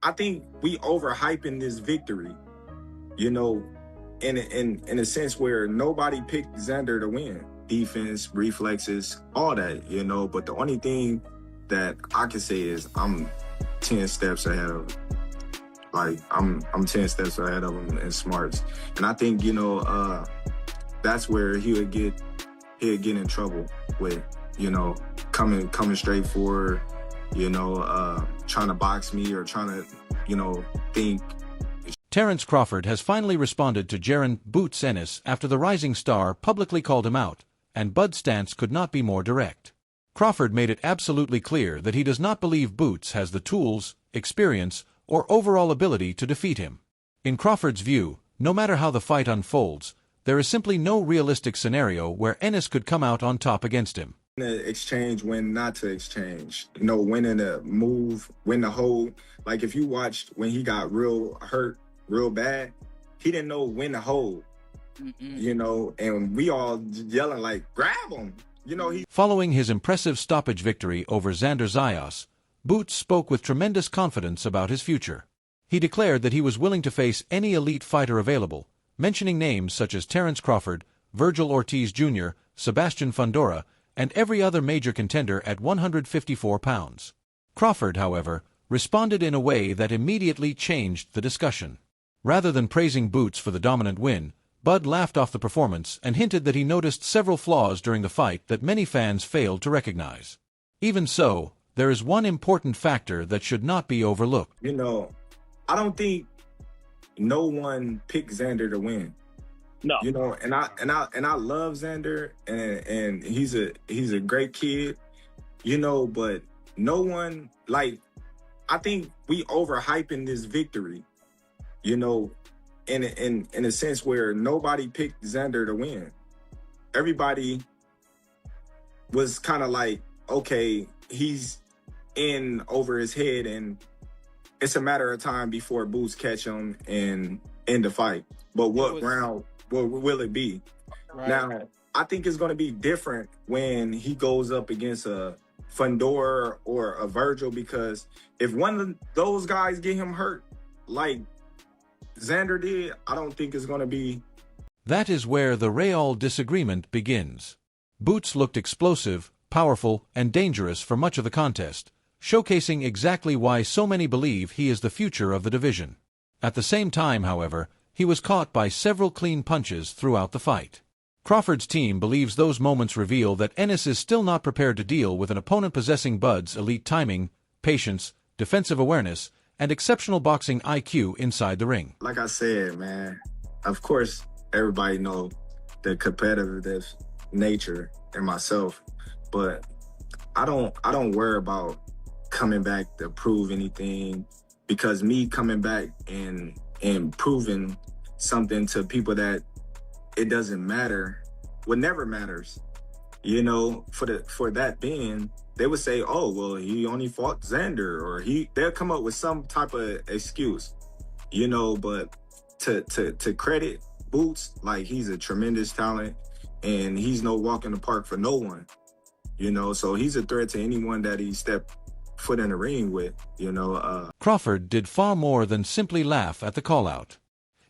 I think we overhyping this victory, you know, in a sense where nobody picked Xander to win. Defense, reflexes, all that, But the only thing that I can say is I'm 10 steps ahead of him. Like I'm 10 steps ahead of him in smarts. And I think, that's where he'll get in trouble with, coming straight forward, trying to box me or trying to, think. Terence Crawford has finally responded to Jaron "Boots" Ennis after the rising star publicly called him out, and Bud's stance could not be more direct. Crawford made it absolutely clear that he does not believe Boots has the tools, experience, or overall ability to defeat him. In Crawford's view, no matter how the fight unfolds, there is simply no realistic scenario where Ennis could come out on top against him. Exchange when not to exchange, winning a move, win the hold. Like if you watched when he got real hurt, real bad, he didn't know when to hold, and we all yelling like, grab him, Following his impressive stoppage victory over Xander Zayas, Boots spoke with tremendous confidence about his future. He declared that he was willing to face any elite fighter available, mentioning names such as Terence Crawford, Virgil Ortiz Jr., Sebastian Fundora, and every other major contender at 154 pounds. Crawford, however, responded in a way that immediately changed the discussion. Rather than praising Boots for the dominant win, Bud laughed off the performance and hinted that he noticed several flaws during the fight that many fans failed to recognize. Even so, there is one important factor that should not be overlooked. I don't think no one picked Xander to win. No. And I love Xander, and he's a great kid, but no one, like, I think we overhyping this victory, in a sense where nobody picked Xander to win. Everybody was kind of like, okay, he's in over his head, and it's a matter of time before Boots catch him and end the fight. But what round will it be? Right. Now, I think it's going to be different when he goes up against a Fundora or a Virgil, because if one of those guys get him hurt, like Xander did, I don't think it's going to be. That is where the real disagreement begins. Boots looked explosive, powerful, and dangerous for much of the contest, showcasing exactly why so many believe he is the future of the division. At the same time, however, he was caught by several clean punches throughout the fight. Crawford's team believes those moments reveal that Ennis is still not prepared to deal with an opponent possessing Bud's elite timing, patience, defensive awareness, and exceptional boxing IQ inside the ring. Like I said, man, of course, everybody know the competitive nature in myself, but I don't worry about coming back to prove anything, because me coming back and proving something to people that it doesn't matter, what never matters, for that being, they would say, oh, well, he only fought Xander, or they'll come up with some type of excuse, but to credit Boots, like, he's a tremendous talent, and he's no walk in the park for no one, so he's a threat to anyone that he stepped foot in the ring with, Crawford did far more than simply laugh at the call-out.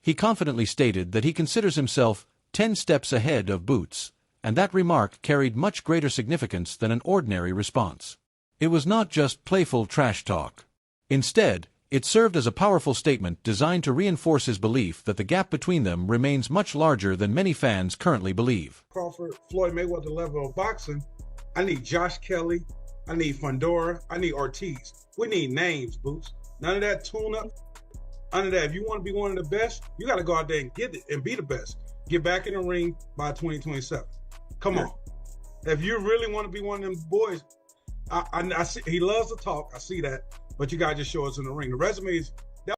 He confidently stated that he considers himself 10 steps ahead of Boots, and that remark carried much greater significance than an ordinary response. It was not just playful trash talk. Instead, it served as a powerful statement designed to reinforce his belief that the gap between them remains much larger than many fans currently believe. Crawford, Floyd Mayweather level of boxing, I need Josh Kelly, I need Fundora, I need Ortiz. We need names, Boots. None of that tune-up. None of that. If you want to be one of the best, you got to go out there and get it and be the best. Get back in the ring by 2027. Come on. If you really want to be one of them boys, I see he loves to talk. I see that. But you got to just show us in the ring. The resume is...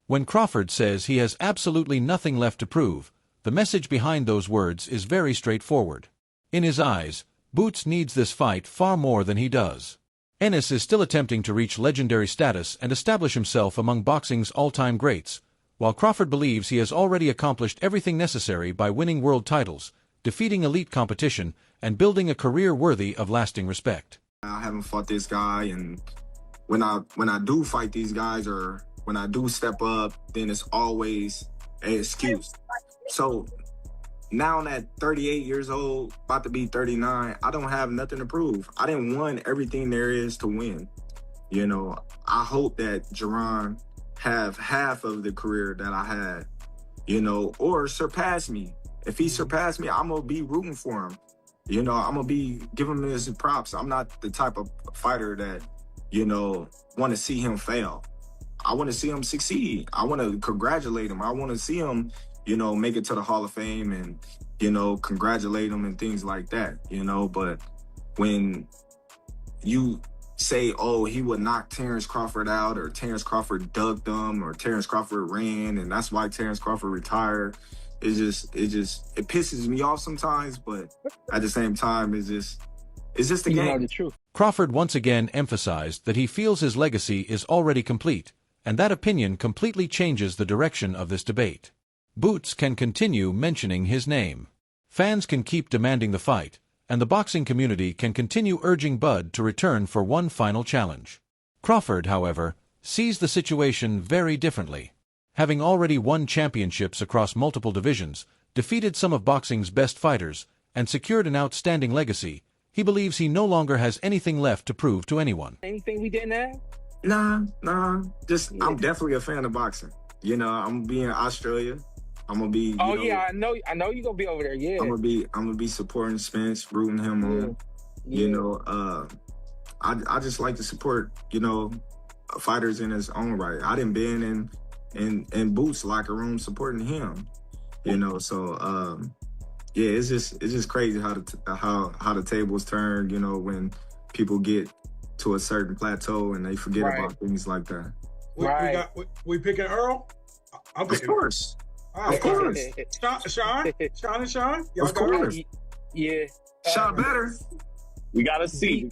When Crawford says he has absolutely nothing left to prove, the message behind those words is very straightforward. In his eyes, Boots needs this fight far more than he does. Ennis is still attempting to reach legendary status and establish himself among boxing's all-time greats, while Crawford believes he has already accomplished everything necessary by winning world titles, defeating elite competition, and building a career worthy of lasting respect. I haven't fought this guy, and when I do fight these guys, or when I do step up, then it's always an excuse. So now I'm at 38 years old, about to be 39, I don't have nothing to prove. I didn't win everything there is to win. You know, I hope that Jaron have half of the career that I had, you know, or surpass me. If he surpassed me, I'm gonna be rooting for him. You know, I'm gonna be giving him his props. I'm not the type of fighter that, you know, want to see him fail. I want to see him succeed. I want to congratulate him. I want to see him, you know, make it to the Hall of Fame and, you know, congratulate him and things like that, you know. But when you say, oh, he would knock Terence Crawford out, or Terence Crawford dugged him, or Terence Crawford ran, and that's why Terence Crawford retired, it pisses me off sometimes, but at the same time, it's just the game. You know the truth. Crawford once again emphasized that he feels his legacy is already complete, and that opinion completely changes the direction of this debate. Boots can continue mentioning his name. Fans can keep demanding the fight, and the boxing community can continue urging Bud to return for one final challenge. Crawford, however, sees the situation very differently. Having already won championships across multiple divisions, defeated some of boxing's best fighters, and secured an outstanding legacy, he believes he no longer has anything left to prove to anyone. Anything we didn't have? Nah. I'm definitely a fan of boxing. You know, I'm gonna be in Australia. I'm gonna be. Oh yeah, I know you're gonna be over there. Yeah. I'm gonna be supporting Spence, rooting him on. Yeah. You know, I just like to support, you know, fighters in his own right. I done been in Boots' locker room supporting him. You know, so yeah, it's just crazy how the tables turn. You know, when people get to a certain plateau and they forget about things like that. We picking Earl? I'm picking Of course. Of course. Sean and Sean? Y'all Of course. Yeah. Sean better. We gotta see.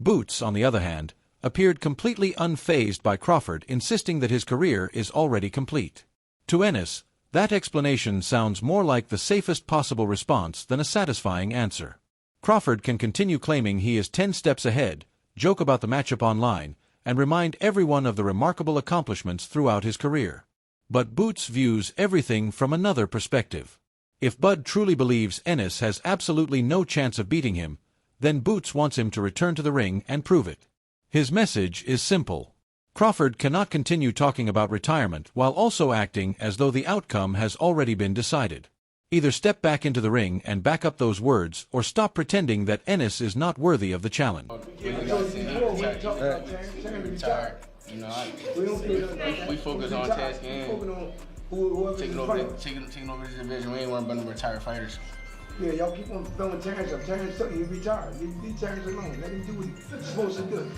Boots, on the other hand, appeared completely unfazed by Crawford insisting that his career is already complete. To Ennis, that explanation sounds more like the safest possible response than a satisfying answer. Crawford can continue claiming he is 10 steps ahead, joke about the matchup online, and remind everyone of the remarkable accomplishments throughout his career. But Boots views everything from another perspective. If Bud truly believes Ennis has absolutely no chance of beating him, then Boots wants him to return to the ring and prove it. His message is simple. Crawford cannot continue talking about retirement while also acting as though the outcome has already been decided. Either step back into the ring and back up those words, or stop pretending that Ennis is not worthy of the challenge. You know, we focus on tasking and taking over this division. We ain't worrying about the retired fighters. Yeah, y'all keep on throwing Terence up. Terence up, he's retired. Leave Terence alone. Let him do what he's supposed to do.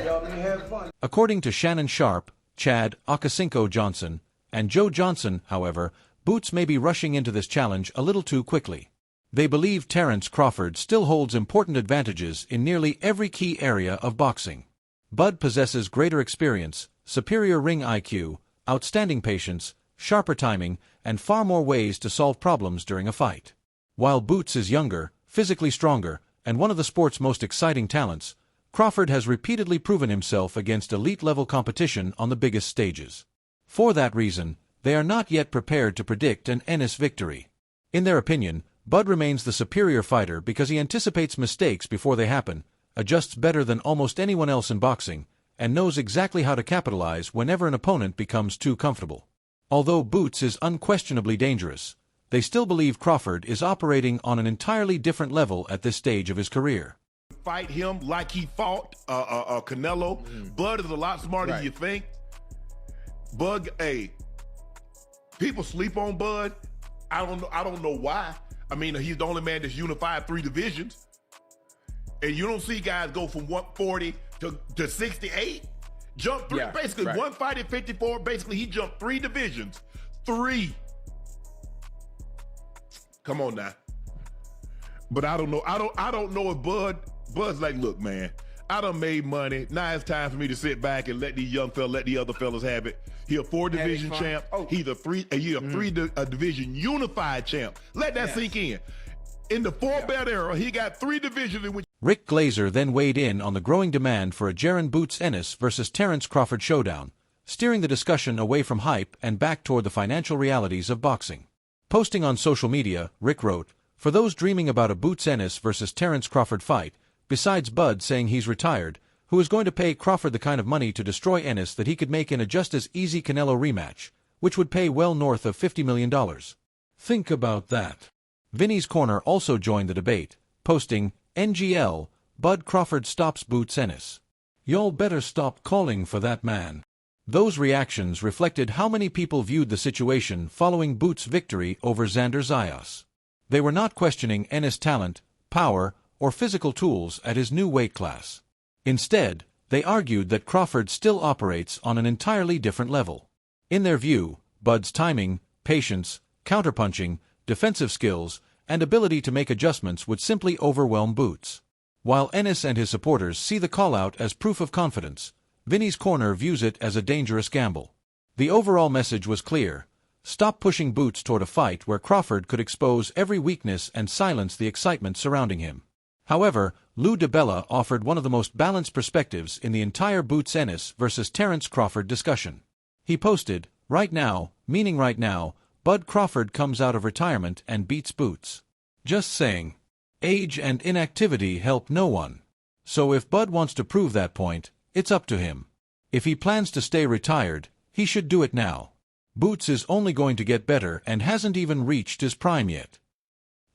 Y'all may have fun. According to Shannon Sharp, Chad Okasinko Johnson, and Joe Johnson, however, Boots may be rushing into this challenge a little too quickly. They believe Terence Crawford still holds important advantages in nearly every key area of boxing. Bud possesses greater experience, superior ring IQ, outstanding patience, sharper timing, and far more ways to solve problems during a fight. While Boots is younger, physically stronger, and one of the sport's most exciting talents, Crawford has repeatedly proven himself against elite-level competition on the biggest stages. For that reason, they are not yet prepared to predict an Ennis victory. In their opinion, Bud remains the superior fighter because he anticipates mistakes before they happen, adjusts better than almost anyone else in boxing, and knows exactly how to capitalize whenever an opponent becomes too comfortable. Although Boots is unquestionably dangerous, they still believe Crawford is operating on an entirely different level at this stage of his career. Fight him like he fought Canelo. Bud is a lot smarter than you think. Bud, hey, people sleep on Bud. I don't know why. I mean, he's the only man that's unified 3 divisions. And you don't see guys go from 140 to 68. Jump 3, basically one fight at 54. Basically, he jumped 3 divisions. 3. Come on now. But I don't know. I don't know if Bud's like, look, man, I done made money. Now it's time for me to sit back and let these young fellas, let the other fellas have it. He a 4-division champ. He's a 3 division unified champ. Let that sink in. In the 4-belt era, he got 3 divisions in which. Rick Glazer then weighed in on the growing demand for a Jaron Boots Ennis versus Terence Crawford showdown, steering the discussion away from hype and back toward the financial realities of boxing. Posting on social media, Rick wrote, "For those dreaming about a Boots Ennis versus Terence Crawford fight, besides Bud saying he's retired, who is going to pay Crawford the kind of money to destroy Ennis that he could make in a just-as-easy Canelo rematch, which would pay well north of $50 million. Think about that." Vinny's Corner also joined the debate, posting, "NGL, Bud Crawford stops Boots Ennis. Y'all better stop calling for that man." Those reactions reflected how many people viewed the situation following Boots' victory over Xander Zayas. They were not questioning Ennis' talent, power, or physical tools at his new weight class. Instead, they argued that Crawford still operates on an entirely different level. In their view, Bud's timing, patience, counterpunching, defensive skills, and ability to make adjustments would simply overwhelm Boots. While Ennis and his supporters see the call-out as proof of confidence, Vinny's Corner views it as a dangerous gamble. The overall message was clear: stop pushing Boots toward a fight where Crawford could expose every weakness and silence the excitement surrounding him. However, Lou DiBella offered one of the most balanced perspectives in the entire Boots Ennis versus Terence Crawford discussion. He posted, "Right now, meaning right now, Bud Crawford comes out of retirement and beats Boots. Just saying. Age and inactivity help no one. So if Bud wants to prove that point, it's up to him. If he plans to stay retired, he should do it now. Boots is only going to get better and hasn't even reached his prime yet."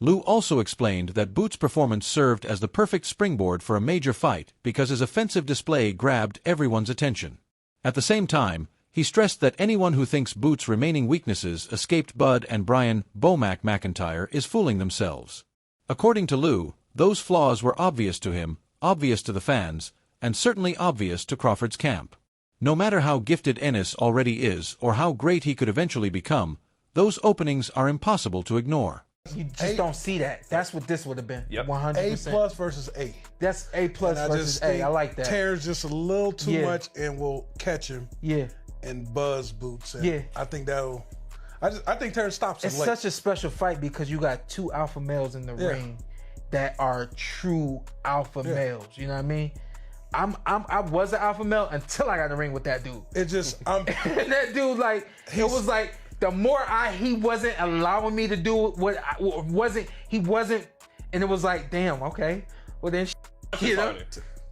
Lou also explained that Boots' performance served as the perfect springboard for a major fight because his offensive display grabbed everyone's attention. At the same time, he stressed that anyone who thinks Boots' remaining weaknesses escaped Bud and Brian "Bomac" McIntyre is fooling themselves. According to Lou, those flaws were obvious to him, obvious to the fans, and certainly obvious to Crawford's camp. No matter how gifted Ennis already is or how great he could eventually become, those openings are impossible to ignore. You just don't see that. That's what this would have been. Yep. 100%. A plus versus A. That's A plus versus A. I like that. Terrence just a little too much and will catch him. Yeah. And buzz Boots. And yeah. I think that'll. I think Terrence stops him. It's such a special fight because you got two alpha males in the ring that are true alpha males. You know what I mean? I was an alpha male until I got in the ring with that dude. It just that dude it was like the more he wasn't allowing me to do he wasn't, and it was like, damn, okay, well then you know.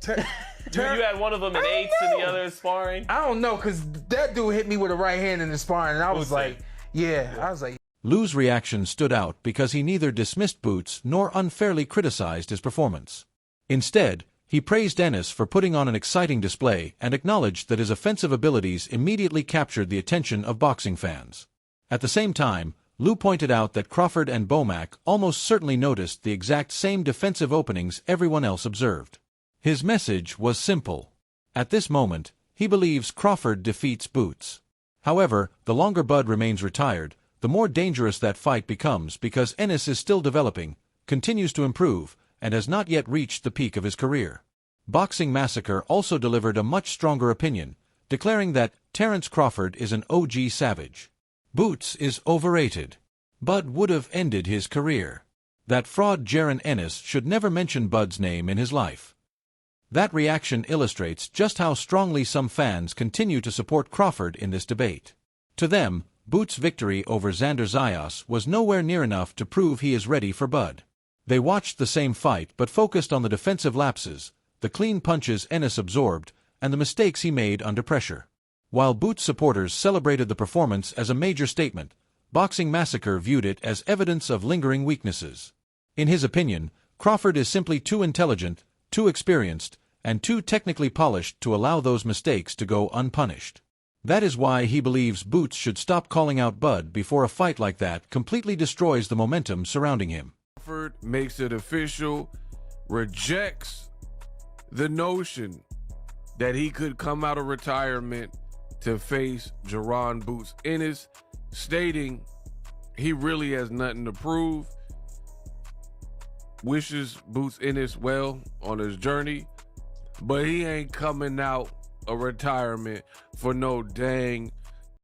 You had one of them in eights and the other in sparring? I don't know, because that dude hit me with a right hand in the sparring, and I was like, I was like. Lou's reaction stood out because he neither dismissed Boots nor unfairly criticized his performance. Instead, he praised Ennis for putting on an exciting display and acknowledged that his offensive abilities immediately captured the attention of boxing fans. At the same time, Lou pointed out that Crawford and Bomac almost certainly noticed the exact same defensive openings everyone else observed. His message was simple. At this moment, he believes Crawford defeats Boots. However, the longer Bud remains retired, the more dangerous that fight becomes because Ennis is still developing, continues to improve, and has not yet reached the peak of his career. Boxing Massacre also delivered a much stronger opinion, declaring that Terence Crawford is an OG savage. Boots is overrated. Bud would have ended his career. That fraud Jaron Ennis should never mention Bud's name in his life. That reaction illustrates just how strongly some fans continue to support Crawford in this debate. To them, Boots' victory over Xander Zayas was nowhere near enough to prove he is ready for Bud. They watched the same fight but focused on the defensive lapses, the clean punches Ennis absorbed, and the mistakes he made under pressure. While Boots supporters celebrated the performance as a major statement, Boxing Massacre viewed it as evidence of lingering weaknesses. In his opinion, Crawford is simply too intelligent, too experienced, and too technically polished to allow those mistakes to go unpunished. That is why he believes Boots should stop calling out Bud before a fight like that completely destroys the momentum surrounding him. Crawford makes it official, rejects the notion that he could come out of retirement to face Jaron Boots Ennis, stating he really has nothing to prove, wishes Boots Ennis well on his journey, but he ain't coming out of retirement for no dang.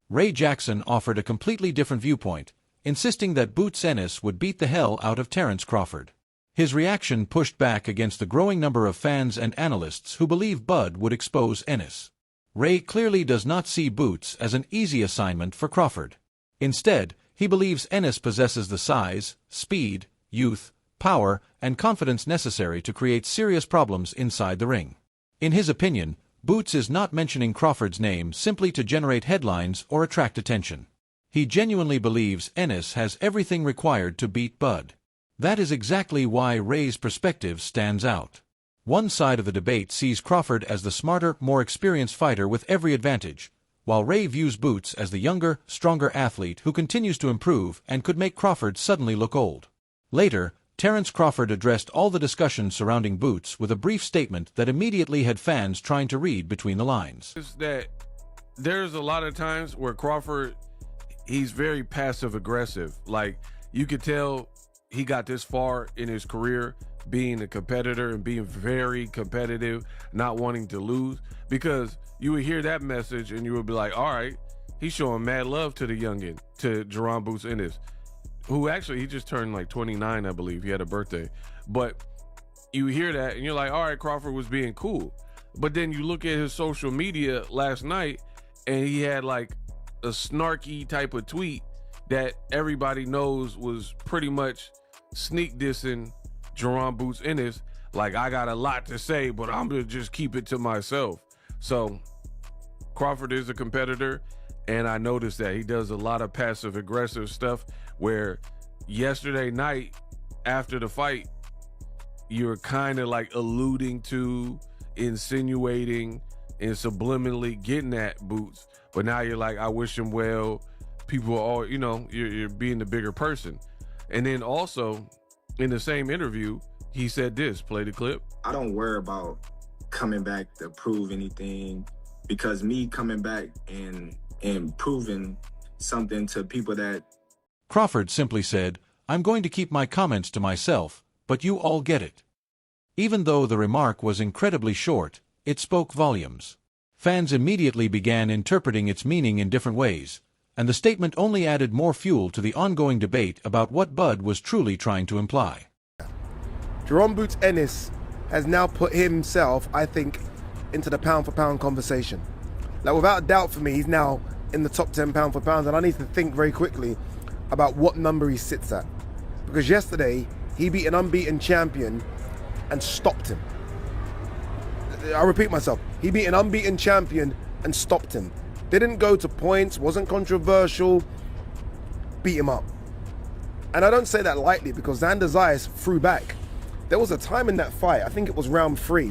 Ray Jackson offered a completely different viewpoint, insisting that Boots Ennis would beat the hell out of Terence Crawford. His reaction pushed back against the growing number of fans and analysts who believe Bud would expose Ennis. Ray clearly does not see Boots as an easy assignment for Crawford. Instead, he believes Ennis possesses the size, speed, youth, power, and confidence necessary to create serious problems inside the ring. In his opinion, Boots is not mentioning Crawford's name simply to generate headlines or attract attention. He genuinely believes Ennis has everything required to beat Bud. That is exactly why Ray's perspective stands out. One side of the debate sees Crawford as the smarter, more experienced fighter with every advantage, while Ray views Boots as the younger, stronger athlete who continues to improve and could make Crawford suddenly look old. Later, Terence Crawford addressed all the discussion surrounding Boots with a brief statement that immediately had fans trying to read between the lines. That there's a lot of times where Crawford, he's very passive-aggressive. Like, you could tell he got this far in his career being a competitor and being very competitive, not wanting to lose, because you would hear that message and you would be like, all right, he's showing mad love to the youngin, to Jaron Boots Ennis, who actually, he just turned like 29, I believe. He had a birthday. But you hear that and you're like, all right, Crawford was being cool. But then you look at his social media last night and he had like a snarky type of tweet that everybody knows was pretty much sneak dissing Jaron Boots Ennis, like, I got a lot to say, but I'm gonna just keep it to myself. So Crawford is a competitor, and I noticed that he does a lot of passive aggressive stuff, where yesterday night after the fight, you're kind of like alluding to, insinuating, and subliminally getting at Boots, but now you're like, I wish him well. People are all, you know, you're being the bigger person. And then also, in the same interview, he said this, play the clip. I don't worry about coming back to prove anything, because me coming back and proving something to people that... Crawford simply said, I'm going to keep my comments to myself, but you all get it. Even though the remark was incredibly short, it spoke volumes. Fans immediately began interpreting its meaning in different ways, and the statement only added more fuel to the ongoing debate about what Bud was truly trying to imply. Jaron Boots Ennis has now put himself, I think, into the pound-for-pound conversation. Like, without a doubt for me, he's now in the top 10 pound-for-pounds, and I need to think very quickly about what number he sits at. Because yesterday, he beat an unbeaten champion and stopped him. I repeat myself, he beat an unbeaten champion and stopped him. Didn't go to points, wasn't controversial, beat him up. And I don't say that lightly, because Xander Zayas threw back. There was a time in that fight, I think it was round 3,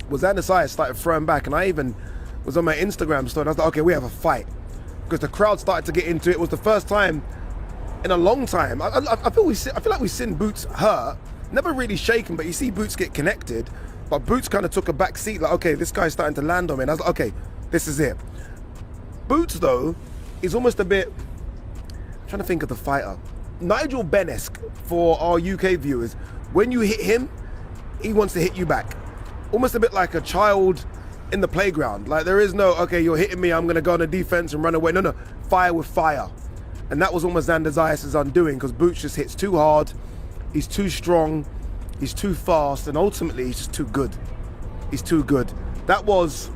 where Xander Zayas started throwing back, and I even was on my Instagram story, and I was like, okay, we have a fight. Because the crowd started to get into it. It was the first time in a long time. I feel like we've seen Boots hurt, never really shaken, but you see Boots get connected, but Boots kind of took a back seat, like, okay, this guy's starting to land on me, and I was like, okay, this is it. Boots, though, is almost a bit, I'm trying to think of the fighter, Nigel Benn-esque for our UK viewers. When you hit him, he wants to hit you back. Almost a bit like a child in the playground. Like, there is no, okay, you're hitting me, I'm going to go on the defense and run away. No, fire with fire. And that was almost Xander Zayas' undoing, because Boots just hits too hard, he's too strong, he's too fast, and ultimately he's just too good. He's too good. That was...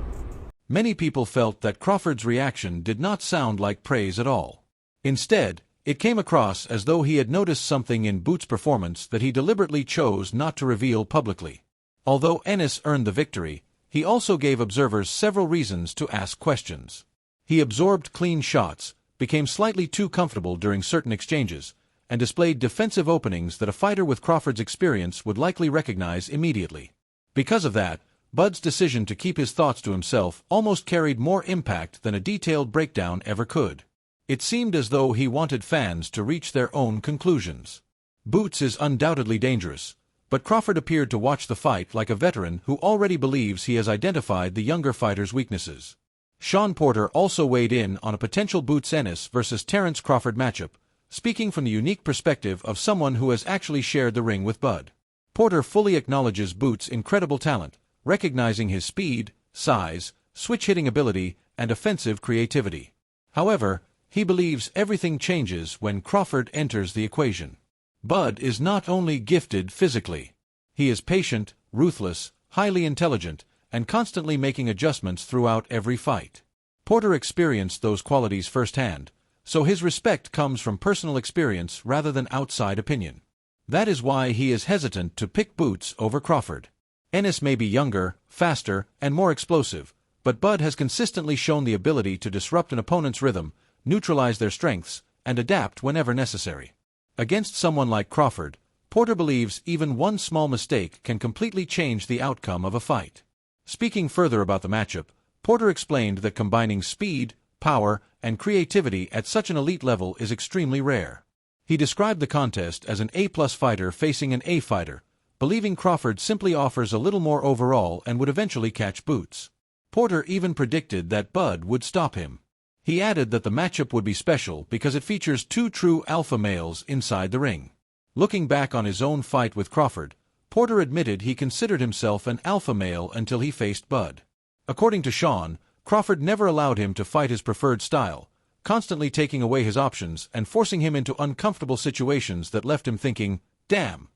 Many people felt that Crawford's reaction did not sound like praise at all. Instead, it came across as though he had noticed something in Boots' performance that he deliberately chose not to reveal publicly. Although Ennis earned the victory, he also gave observers several reasons to ask questions. He absorbed clean shots, became slightly too comfortable during certain exchanges, and displayed defensive openings that a fighter with Crawford's experience would likely recognize immediately. Because of that, Bud's decision to keep his thoughts to himself almost carried more impact than a detailed breakdown ever could. It seemed as though he wanted fans to reach their own conclusions. Boots is undoubtedly dangerous, but Crawford appeared to watch the fight like a veteran who already believes he has identified the younger fighter's weaknesses. Sean Porter also weighed in on a potential Boots Ennis versus Terence Crawford matchup, speaking from the unique perspective of someone who has actually shared the ring with Bud. Porter fully acknowledges Boots' incredible talent, recognizing his speed, size, switch-hitting ability, and offensive creativity. However, he believes everything changes when Crawford enters the equation. Bud is not only gifted physically. He is patient, ruthless, highly intelligent, and constantly making adjustments throughout every fight. Porter experienced those qualities firsthand, so his respect comes from personal experience rather than outside opinion. That is why he is hesitant to pick Boots over Crawford. Ennis may be younger, faster, and more explosive, but Bud has consistently shown the ability to disrupt an opponent's rhythm, neutralize their strengths, and adapt whenever necessary. Against someone like Crawford, Porter believes even one small mistake can completely change the outcome of a fight. Speaking further about the matchup, Porter explained that combining speed, power, and creativity at such an elite level is extremely rare. He described the contest as an A-plus fighter facing an A fighter, believing Crawford simply offers a little more overall and would eventually catch Boots. Porter even predicted that Bud would stop him. He added that the matchup would be special because it features two true alpha males inside the ring. Looking back on his own fight with Crawford, Porter admitted he considered himself an alpha male until he faced Bud. According to Sean, Crawford never allowed him to fight his preferred style, constantly taking away his options and forcing him into uncomfortable situations that left him thinking, damn.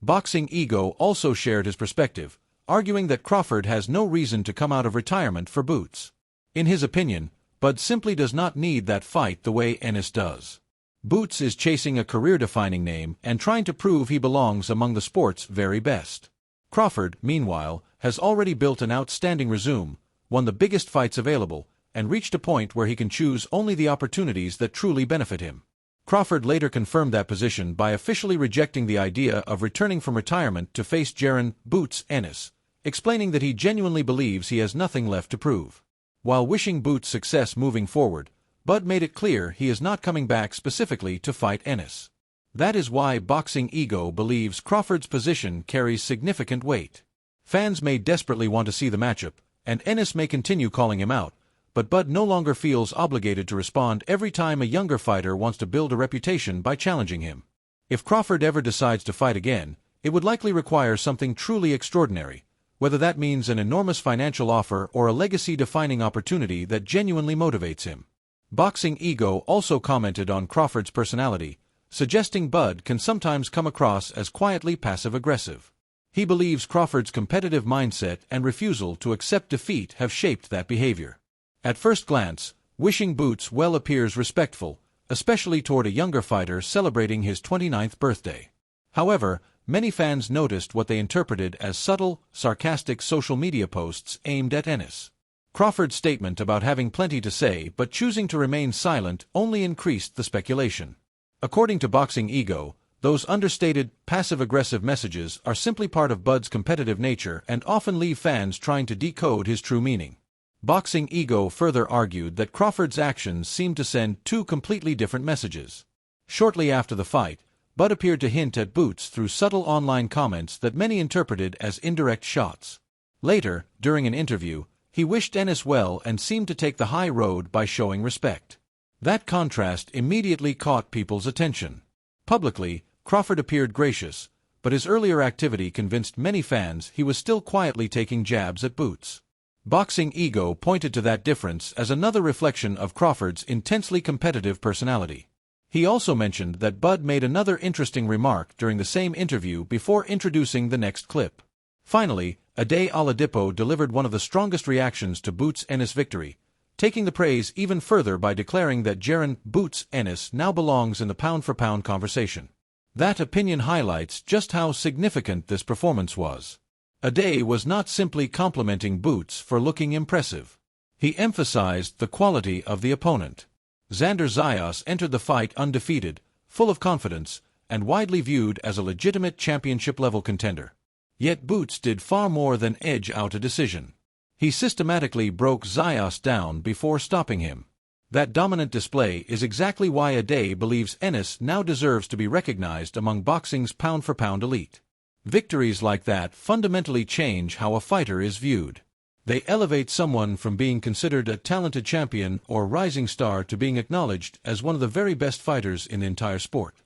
Boxing Ego also shared his perspective, arguing that Crawford has no reason to come out of retirement for Boots. In his opinion, Bud simply does not need that fight the way Ennis does. Boots is chasing a career-defining name and trying to prove he belongs among the sport's very best. Crawford, meanwhile, has already built an outstanding resume, won the biggest fights available, and reached a point where he can choose only the opportunities that truly benefit him. Crawford later confirmed that position by officially rejecting the idea of returning from retirement to face Jaron "Boots" Ennis, explaining that he genuinely believes he has nothing left to prove. While wishing Boots success moving forward, Bud made it clear he is not coming back specifically to fight Ennis. That is why Boxing Ego believes Crawford's position carries significant weight. Fans may desperately want to see the matchup, and Ennis may continue calling him out, but Bud no longer feels obligated to respond every time a younger fighter wants to build a reputation by challenging him. If Crawford ever decides to fight again, it would likely require something truly extraordinary, whether that means an enormous financial offer or a legacy-defining opportunity that genuinely motivates him. Boxing Ego also commented on Crawford's personality, suggesting Bud can sometimes come across as quietly passive-aggressive. He believes Crawford's competitive mindset and refusal to accept defeat have shaped that behavior. At first glance, wishing Boots well appears respectful, especially toward a younger fighter celebrating his 29th birthday. However, many fans noticed what they interpreted as subtle, sarcastic social media posts aimed at Ennis. Crawford's statement about having plenty to say but choosing to remain silent only increased the speculation. According to Boxing Ego, those understated, passive-aggressive messages are simply part of Bud's competitive nature and often leave fans trying to decode his true meaning. Boxing Ego further argued that Crawford's actions seemed to send two completely different messages. Shortly after the fight, Bud appeared to hint at Boots through subtle online comments that many interpreted as indirect shots. Later, during an interview, he wished Ennis well and seemed to take the high road by showing respect. That contrast immediately caught people's attention. Publicly, Crawford appeared gracious, but his earlier activity convinced many fans he was still quietly taking jabs at Boots. Boxing Ego pointed to that difference as another reflection of Crawford's intensely competitive personality. He also mentioned that Bud made another interesting remark during the same interview before introducing the next clip. Finally, Ade Oladipo delivered one of the strongest reactions to Boots' Ennis victory, taking the praise even further by declaring that Jaron "Boots" Ennis now belongs in the pound-for-pound conversation. That opinion highlights just how significant this performance was. Ade was not simply complimenting Boots for looking impressive. He emphasized the quality of the opponent. Xander Zayas entered the fight undefeated, full of confidence, and widely viewed as a legitimate championship-level contender. Yet Boots did far more than edge out a decision. He systematically broke Zayas down before stopping him. That dominant display is exactly why Ade believes Ennis now deserves to be recognized among boxing's pound-for-pound elite. Victories like that fundamentally change how a fighter is viewed. They elevate someone from being considered a talented champion or rising star to being acknowledged as one of the very best fighters in the entire sport.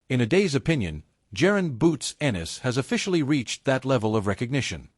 In Ade's opinion, Jaron "Boots" Ennis has officially reached that level of recognition.